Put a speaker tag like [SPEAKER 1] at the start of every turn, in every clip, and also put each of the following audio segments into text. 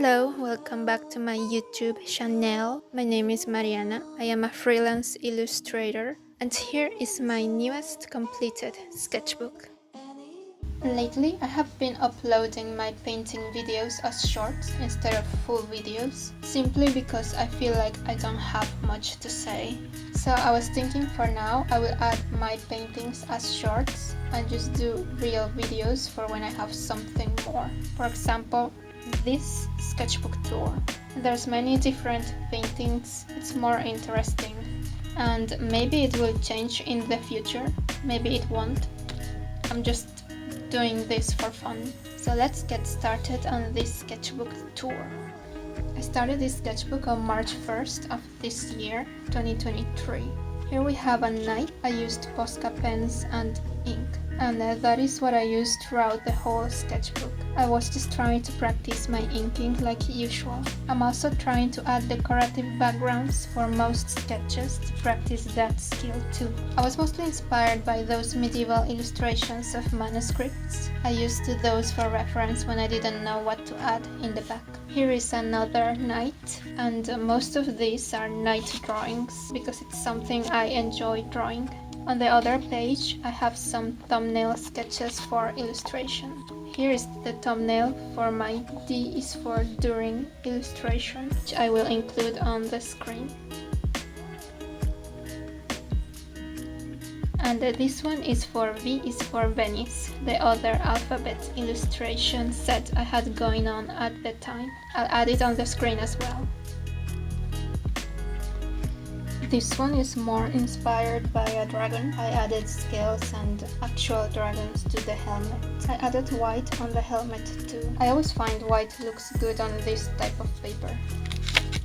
[SPEAKER 1] Hello, welcome back to my YouTube channel. My name is Mariana. I am a freelance illustrator, and here is my newest completed sketchbook. Lately, I have been uploading my painting videos as shorts instead of full videos, simply because I feel like I don't have much to say. So I was thinking for now I will add my paintings as shorts and just do real videos for when I have something more. For example, this sketchbook tour. There's many different paintings, it's more interesting, and maybe it will change in the future, maybe it won't. I'm just doing this for fun. So let's get started on this sketchbook tour. I started this sketchbook on March 1st of this year, 2023. Here we have a night. I used posca pens and ink, and that is what I used throughout the whole sketchbook. I was just trying to practice my inking like usual. I'm also trying to add decorative backgrounds for most sketches to practice that skill too. I was mostly inspired by those medieval illustrations of manuscripts. I used those for reference when I didn't know what to add in the back. Here is another night, and most of these are night drawings because it's something I enjoy drawing. On the other page, I have some thumbnail sketches for illustration. Here is the thumbnail for my D is for during illustration, which I will include on the screen. And this one is for V is for Venice, the other alphabet illustration set I had going on at the time. I'll add it on the screen as well. This one is more inspired by a dragon. I added scales and actual dragons to the helmet. I added white on the helmet too. I always find white looks good on this type of paper.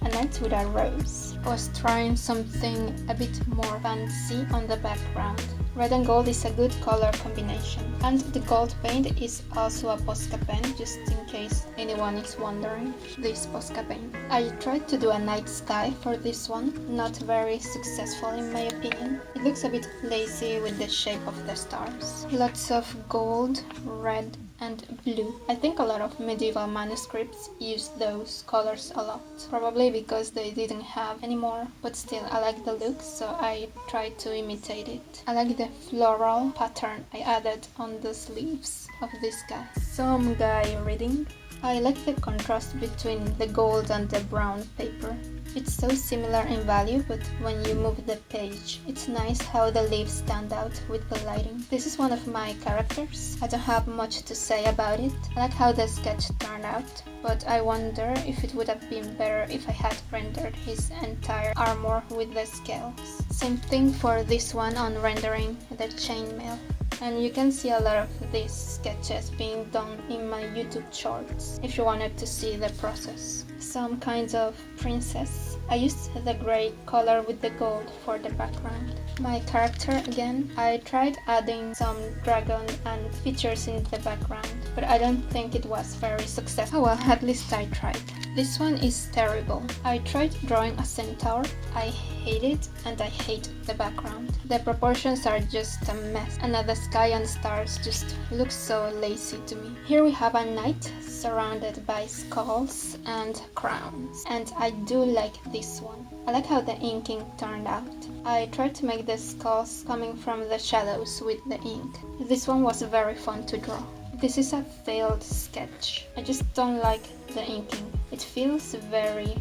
[SPEAKER 1] A night with a rose. I was trying something a bit more fancy on the background. Red and gold is a good color combination. And the gold paint is also a posca pen, just in case anyone is wondering. This posca pen. I tried to do a night sky for this one, not very successful in my opinion. It looks a bit lazy with the shape of the stars. Lots of gold, red, and blue. I think a lot of medieval manuscripts use those colors a lot, probably because they didn't have any more, but still I like the look, so I tried to imitate it. I like the floral pattern I added on the sleeves of this guy. Some guy reading. I like the contrast between the gold and the brown paper. It's so similar in value, but when you move the page, it's nice how the leaves stand out with the lighting. This is one of my characters. I don't have much to say about it. I like how the sketch turned out, but I wonder if it would have been better if I had rendered his entire armor with the scales. Same thing for this one on rendering the chainmail. And you can see a lot of these sketches being done in my YouTube shorts if you wanted to see the process. Some kinds of princess. I used the grey color with the gold for the background. My character again, I tried adding some dragon and features in the background, but I don't think it was very successful. Oh well, at least I tried. This one is terrible. I tried drawing a centaur. I hate it, and I hate the background. The proportions are just a mess, and the sky and stars just look so lazy to me. Here we have a knight surrounded by skulls and crowns, and I do like this one. I like how the inking turned out. I tried to make the skulls coming from the shadows with the ink. This one was very fun to draw. This is a failed sketch. I just don't like the inking. It feels very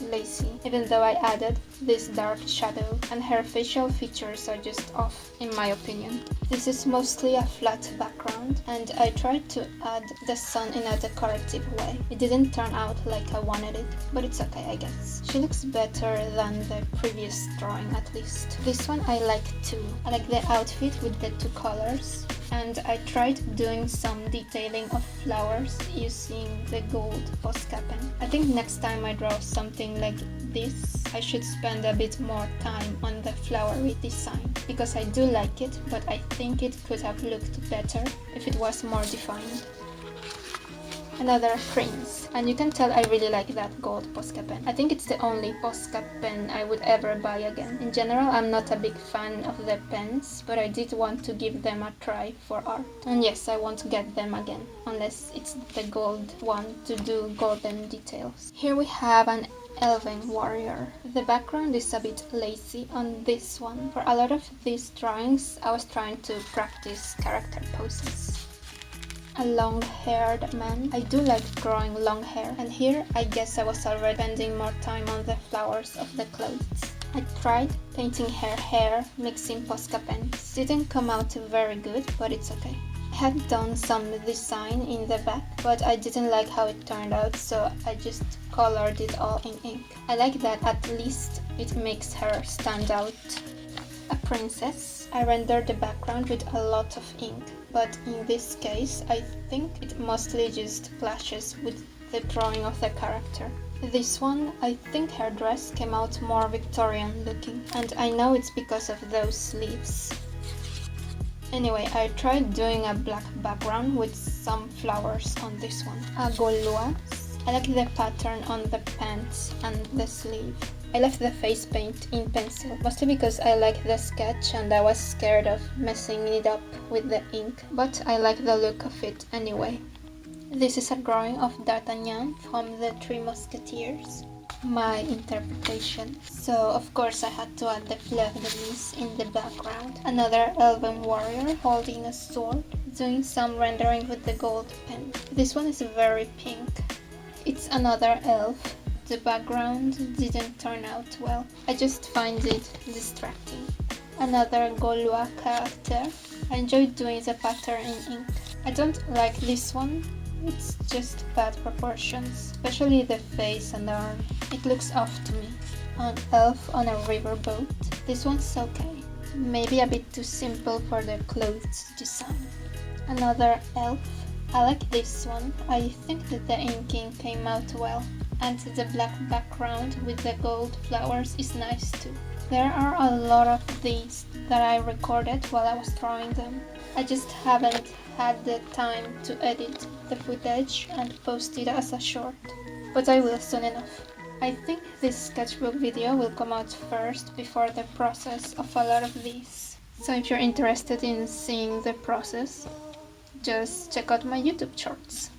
[SPEAKER 1] lazy, even though I added this dark shadow, and her facial features are just off in my opinion. This is mostly a flat background, and I tried to add the sun in a decorative way. It didn't turn out like I wanted it, but it's okay I guess. She looks better than the previous drawing at least. This one I like too. I like the outfit with the two colors. And I tried doing some detailing of flowers using the gold posca pen. I think next time I draw something like this, I should spend a bit more time on the flowery design, because I do like it, but I think it could have looked better if it was more defined. Another prince, and you can tell I really like that gold posca pen. I think it's the only posca pen I would ever buy again. In general, I'm not a big fan of the pens, but I did want to give them a try for art. And yes, I won't get them again, unless it's the gold one to do golden details. Here we have an elven warrior. The background is a bit lazy on this one. For a lot of these drawings, I was trying to practice character poses. A long-haired man. I do like drawing long hair, and here I guess I was already spending more time on the flowers of the clothes. I tried painting her hair, mixing posca pens. Didn't come out very good, but it's okay. I had done some design in the back, but I didn't like how it turned out, so I just colored it all in ink. I like that at least it makes her stand out. A princess. I rendered the background with a lot of ink, but in this case I think it mostly just clashes with the drawing of the character. This one, I think her dress came out more Victorian looking, and I know it's because of those sleeves. Anyway, I tried doing a black background with some flowers on this one. A gauloise. I like the pattern on the pants and the sleeve. I left the face paint in pencil, mostly because I like the sketch and I was scared of messing it up with the ink, but I like the look of it anyway. This is a drawing of D'Artagnan from the Three Musketeers. My interpretation. So of course I had to add the fleur de lis in the background. Another elven warrior holding a sword, doing some rendering with the gold pen. This one is very pink. It's another elf. The background didn't turn out well. I just find it distracting. Another Gaulois character. I enjoyed doing the pattern in ink. I don't like this one. It's just bad proportions, especially the face and arm. It looks off to me. An elf on a riverboat. This one's okay. Maybe a bit too simple for the clothes design. Another elf. I like this one. I think that the inking came out well. And the black background with the gold flowers is nice too. There are a lot of these that I recorded while I was drawing them. I just haven't had the time to edit the footage and post it as a short, but I will soon enough. I think this sketchbook video will come out first before the process of a lot of these. So if you're interested in seeing the process, just check out my YouTube shorts.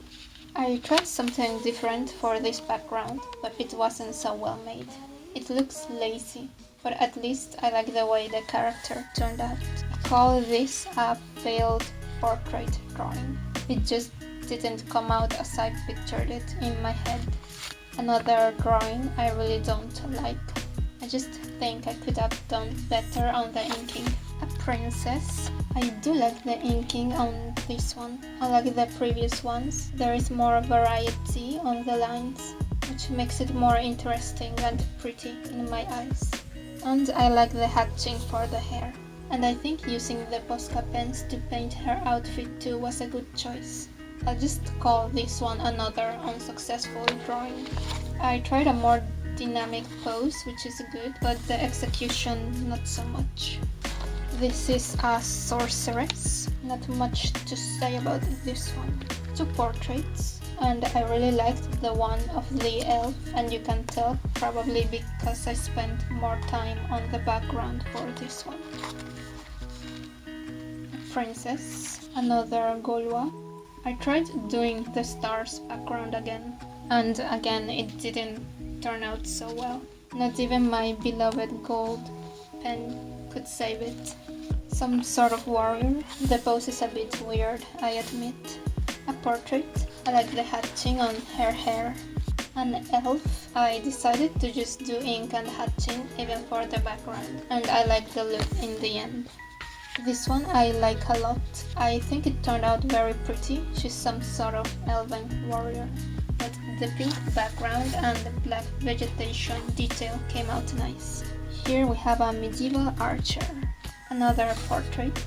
[SPEAKER 1] I tried something different for this background, but it wasn't so well made. It looks lazy, but at least I like the way the character turned out. I call this a failed portrait drawing. It just didn't come out as I pictured it in my head. Another drawing I really don't like. I just think I could have done better on the inking. A princess. I do like the inking on this one. Unlike the previous ones, there is more variety on the lines, which makes it more interesting and pretty in my eyes. And I like the hatching for the hair. And I think using the posca pens to paint her outfit too was a good choice. I'll just call this one another unsuccessful drawing. I tried a more dynamic pose, which is good, but the execution not so much. This is a sorceress. Not much to say about this one. Two portraits, and I really liked the one of the elf, and you can tell probably because I spent more time on the background for this one. A princess, another Gaulois. I tried doing the stars background again, and again it didn't turn out so well. Not even my beloved gold pen could save it. Some sort of warrior. The pose is a bit weird, I admit. A portrait. I like the hatching on her hair. An elf. I decided to just do ink and hatching even for the background, and I like the look in the end. This one I like a lot. I think it turned out very pretty. She's some sort of elven warrior. But the pink background and the black vegetation detail came out nice. Here we have a medieval archer. Another portrait.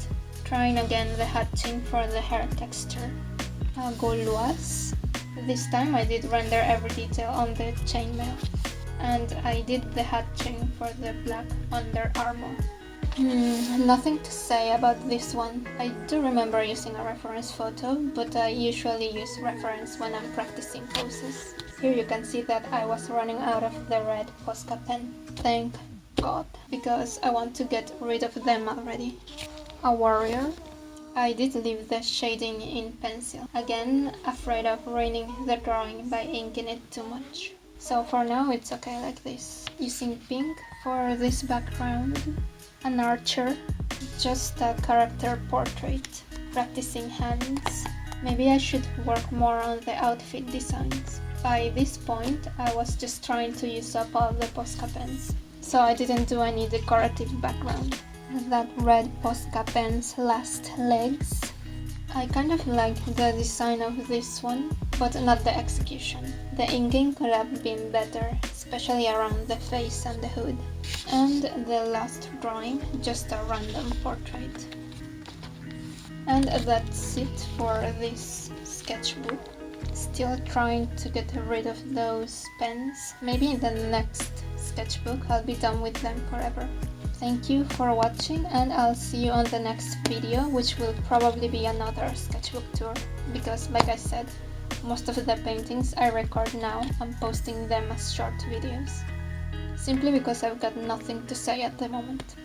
[SPEAKER 1] Trying again the hatching for the hair texture. A Gauloise. This time I did render every detail on the chainmail. And I did the hatching for the black under armor. Nothing to say about this one. I do remember using a reference photo, but I usually use reference when I'm practicing poses. Here you can see that I was running out of the red Posca pen. Thank God, because I want to get rid of them already. A warrior. I did leave the shading in pencil. Again, afraid of ruining the drawing by inking it too much. So for now it's okay like this. Using pink for this background. An archer, just a character portrait. Practicing hands. Maybe I should work more on the outfit designs. By this point, I was just trying to use up all the Posca pens, so I didn't do any decorative background. That red Posca pen's last legs. I kind of like the design of this one, but not the execution. The inking could have been better, especially around the face and the hood. And the last drawing, just a random portrait. And that's it for this sketchbook. Still trying to get rid of those pens. Maybe in the next sketchbook I'll be done with them forever. Thank you for watching, and I'll see you on the next video, which will probably be another sketchbook tour, because like I said, most of the paintings I record now, I'm posting them as short videos, simply because I've got nothing to say at the moment.